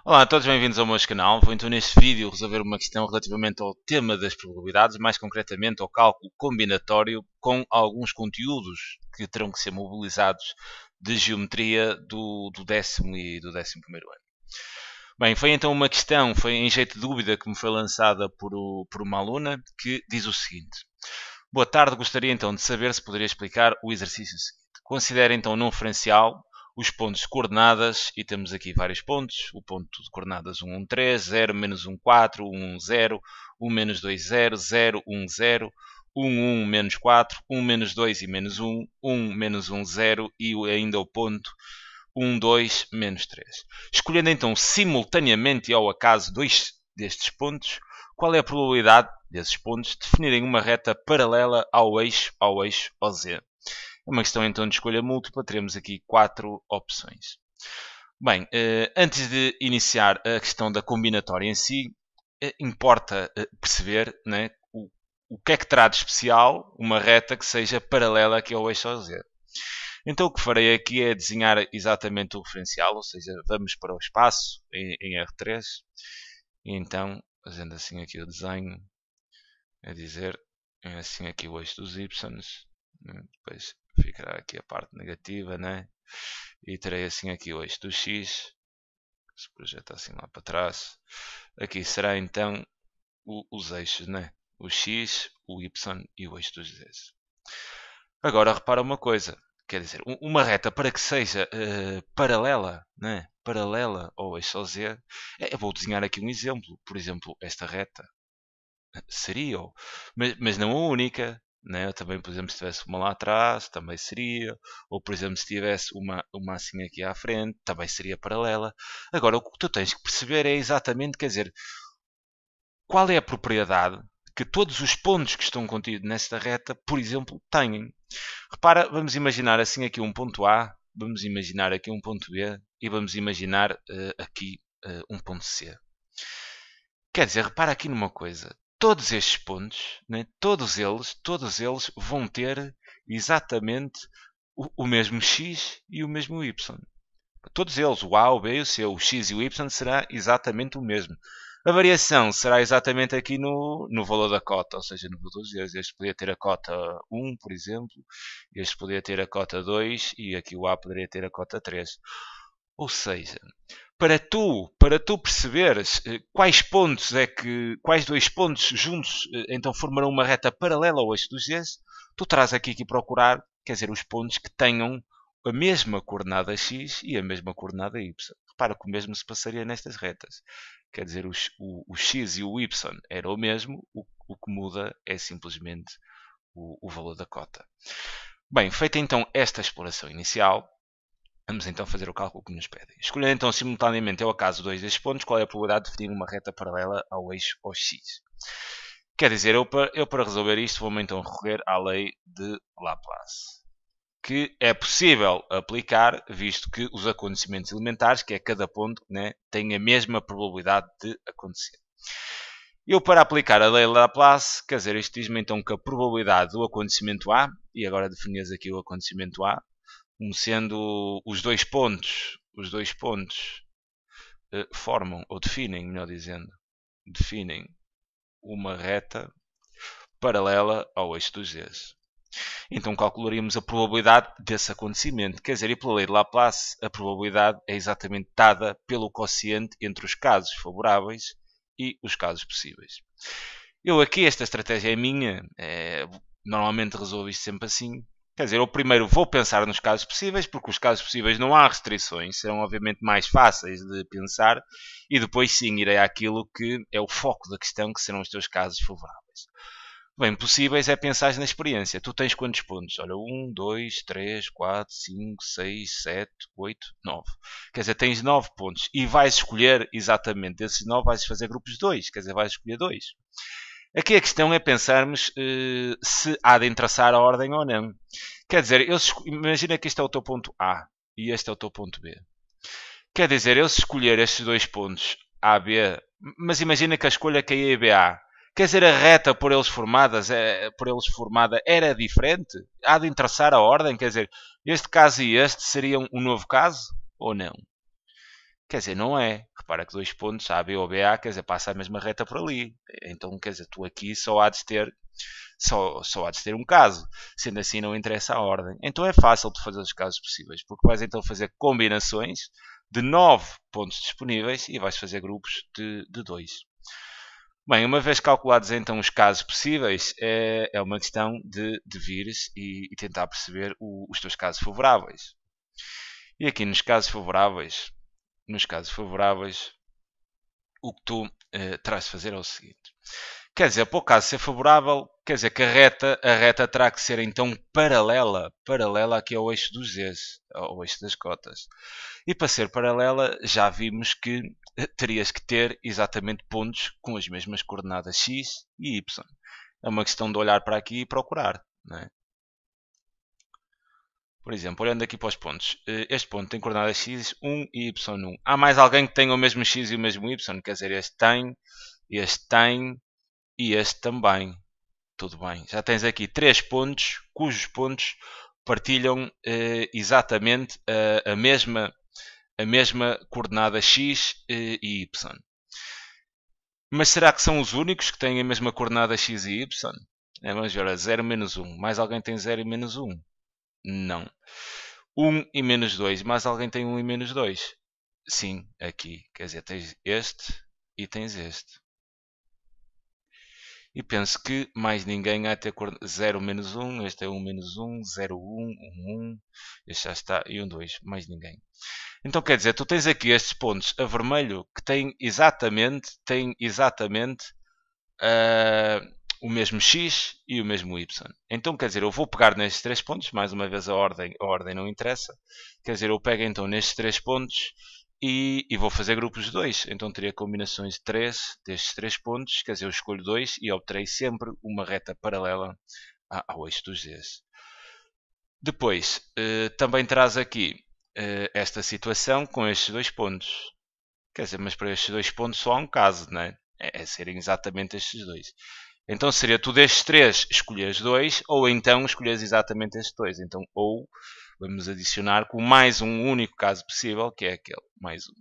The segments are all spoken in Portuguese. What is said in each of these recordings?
Olá a todos, bem-vindos ao meu canal. Vou então neste vídeo resolver uma questão relativamente ao tema das probabilidades, mais concretamente ao cálculo combinatório com alguns conteúdos que terão que ser mobilizados de geometria do décimo e do 11º ano. Bem, foi então uma questão, foi em jeito de dúvida que me foi lançada por uma aluna que diz o seguinte. Boa tarde, gostaria então de saber se poderia explicar o exercício seguinte. Considere então num referencial os pontos de coordenadas, e temos aqui vários pontos, o ponto de coordenadas 1, 1, 3, 0, menos 1, 4, 1, 1, 0, 1, menos 2, 0, 0, 1, 0, 1, 1, menos 4, 1, menos 2 e menos 1, 1, menos 1, 0 e ainda o ponto 1, 2, menos 3. Escolhendo então simultaneamente e ao acaso dois destes pontos, qual é a probabilidade desses pontos definirem uma reta paralela ao eixo OZ? É uma questão então de escolha múltipla, teremos aqui 4 opções. Bem, antes de iniciar a questão da combinatória em si, importa perceber, né, o que é que terá de especial uma reta que seja paralela aqui ao eixo OZ. Então o que farei aqui é desenhar exatamente o referencial, ou seja, vamos para o espaço em R3, e então, fazendo assim aqui o desenho, é dizer, assim aqui o eixo dos y, né? Depois ficará aqui a parte negativa, né? E terei assim aqui o eixo do x, que se projeta assim lá para trás. Aqui será então os eixos, né? O x, o y e o eixo dos z. Agora repara uma coisa, quer dizer, uma reta para que seja paralela, né? Paralela ao eixo OZ, eu vou desenhar aqui um exemplo. Por exemplo, esta reta seria, mas não a única, né? Também, por exemplo, se tivesse uma lá atrás, também seria, ou por exemplo, se tivesse uma assim aqui à frente, também seria paralela. Agora, o que tu tens que perceber é exatamente, quer dizer, qual é a propriedade que todos os pontos que estão contidos nesta reta, por exemplo, têm. Repara, vamos imaginar assim aqui um ponto A, vamos imaginar aqui um ponto B e vamos imaginar aqui um ponto C. Quer dizer, repara aqui numa coisa. Todos estes pontos, né, todos eles vão ter exatamente o mesmo x e o mesmo y. Todos eles, o A, o B e o C, o x e o y será exatamente o mesmo. A variação será exatamente aqui no valor da cota, ou seja, no valor dos zeros. Este poderia ter a cota 1, por exemplo, este poderia ter a cota 2 e aqui o A poderia ter a cota 3. Ou seja, para tu perceberes quais dois pontos juntos então formarão uma reta paralela ao eixo dos z, tu terás aqui que procurar, quer dizer, os pontos que tenham a mesma coordenada x e a mesma coordenada y. Repara que o mesmo se passaria nestas retas. Quer dizer, o x e o y era o mesmo, o que muda é simplesmente o valor da cota. Bem, feita então esta exploração inicial, vamos então fazer o cálculo que nos pedem. Escolher então simultaneamente ao acaso dois destes pontos, qual é a probabilidade de definir uma reta paralela ao eixo OX. Quer dizer, eu para resolver isto vou-me então recorrer à lei de Laplace, que é possível aplicar, visto que os acontecimentos elementares, que é cada ponto, né, tem a mesma probabilidade de acontecer. Eu, para aplicar a lei de Laplace, quer dizer, isto diz-me então que a probabilidade do acontecimento A, e agora definias aqui o acontecimento A, como sendo os dois pontos formam, ou definem, melhor dizendo, definem uma reta paralela ao eixo dos z's. Então calcularíamos a probabilidade desse acontecimento. Quer dizer, e pela lei de Laplace, a probabilidade é exatamente dada pelo quociente entre os casos favoráveis e os casos possíveis. Eu aqui, esta estratégia é minha, normalmente resolvo isto sempre assim. Quer dizer, eu primeiro vou pensar nos casos possíveis, porque os casos possíveis não há restrições, serão obviamente mais fáceis de pensar, e depois sim irei àquilo que é o foco da questão, que serão os teus casos favoráveis. Bem, possíveis é pensar na experiência. Tu tens quantos pontos? Olha, 1, 2, 3, 4, 5, 6, 7, 8, 9. Quer dizer, tens 9 pontos e vais escolher exatamente desses 9, vais fazer grupos de 2, quer dizer, vais escolher 2. Aqui a questão é pensarmos se há de traçar a ordem ou não. Quer dizer, imagina que este é o teu ponto A e este é o teu ponto B. Quer dizer, eu se escolher estes dois pontos A, B, mas imagina que a escolha que é EBA, quer dizer, a reta por eles formada era diferente? Há de traçar a ordem? Quer dizer, este caso e este seriam um novo caso ou não? Quer dizer, não é. Repara que dois pontos, A, B ou BA, quer dizer, passa a mesma reta por ali. Então, quer dizer, tu aqui só há de ter um caso. Sendo assim, não interessa a ordem. Então é fácil de fazer os casos possíveis, porque vais então fazer combinações de 9 pontos disponíveis e vais fazer grupos de 2. Bem, uma vez calculados então os casos possíveis, é uma questão de vires e tentar perceber os teus casos favoráveis. E aqui nos casos favoráveis, o que tu terás de fazer é o seguinte. Quer dizer, para o caso ser favorável, quer dizer que a reta terá que ser então paralela aqui ao eixo dos Zs, ao eixo das cotas. E para ser paralela, já vimos que terias que ter exatamente pontos com as mesmas coordenadas x e y. É uma questão de olhar para aqui e procurar, não é? Por exemplo, olhando aqui para os pontos, este ponto tem coordenadas x, 1 e y1. Há mais alguém que tenha o mesmo x e o mesmo y? Quer dizer, este tem e este também. Tudo bem. Já tens aqui 3 pontos, cujos pontos partilham exatamente a mesma coordenada x e y. Mas será que são os únicos que têm a mesma coordenada x e y? Vamos ver, 0 menos 1. Mais alguém tem 0 e menos 1? Não. 1 e menos 2. Mais alguém tem 1 e menos 2? Sim, aqui. Quer dizer, tens este e tens este. E penso que mais ninguém há de ter 0 menos 1. Este é 1 menos 1, 0, 1, 1, 1. Este já está. E 1, 2. Mais ninguém. Então quer dizer, tu tens aqui estes pontos a vermelho que têm exatamente o mesmo x e o mesmo y. Então quer dizer, eu vou pegar nestes 3 pontos, mais uma vez a ordem não interessa. Quer dizer, eu pego então nestes 3 pontos e vou fazer grupos de 2. Então teria combinações de 3 destes 3 pontos, quer dizer, eu escolho 2 e obterei sempre uma reta paralela ao eixo dos Zs. Depois, também traz aqui esta situação com estes 2 pontos. Quer dizer, mas para estes 2 pontos só há um caso, não é? É serem exatamente estes 2. Então seria tu destes 3 escolheres 2, ou então escolheres exatamente estes 2. Então, ou vamos adicionar com mais um único caso possível, que é aquele, mais um.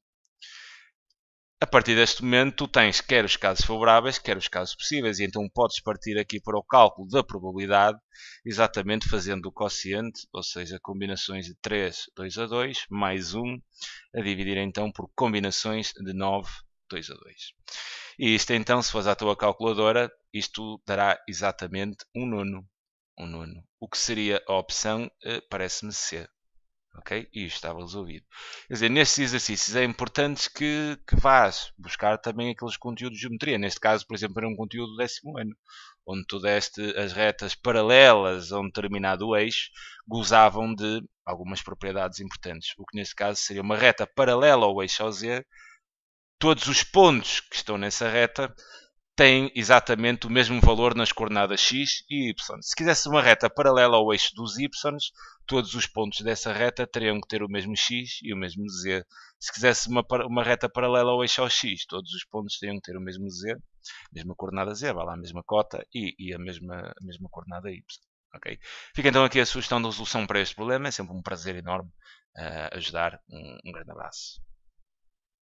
A partir deste momento, tu tens quer os casos favoráveis, quer os casos possíveis, e então podes partir aqui para o cálculo da probabilidade, exatamente fazendo o quociente, ou seja, combinações de 3, 2 a 2, mais 1, a dividir então por combinações de 9, 2 a 2. E isto então, se fores à tua calculadora, isto dará exatamente um nono. O que seria a opção, parece-me C. Ok? E isto estava resolvido. Quer dizer, nestes exercícios é importante que vás buscar também aqueles conteúdos de geometria. Neste caso, por exemplo, era um conteúdo do 10º ano, onde tu deste as retas paralelas a um determinado eixo, gozavam de algumas propriedades importantes. O que neste caso seria uma reta paralela ao eixo ao Z. Todos os pontos que estão nessa reta têm exatamente o mesmo valor nas coordenadas x e y. Se quisesse uma reta paralela ao eixo dos y, todos os pontos dessa reta teriam que ter o mesmo x e o mesmo z. Se quisesse uma reta paralela ao eixo ao x, todos os pontos teriam que ter o mesmo z, a mesma coordenada z, vai lá, a mesma cota e a mesma coordenada y. Okay? Fica então aqui a sugestão de resolução para este problema. É sempre um prazer enorme ajudar. Um grande abraço.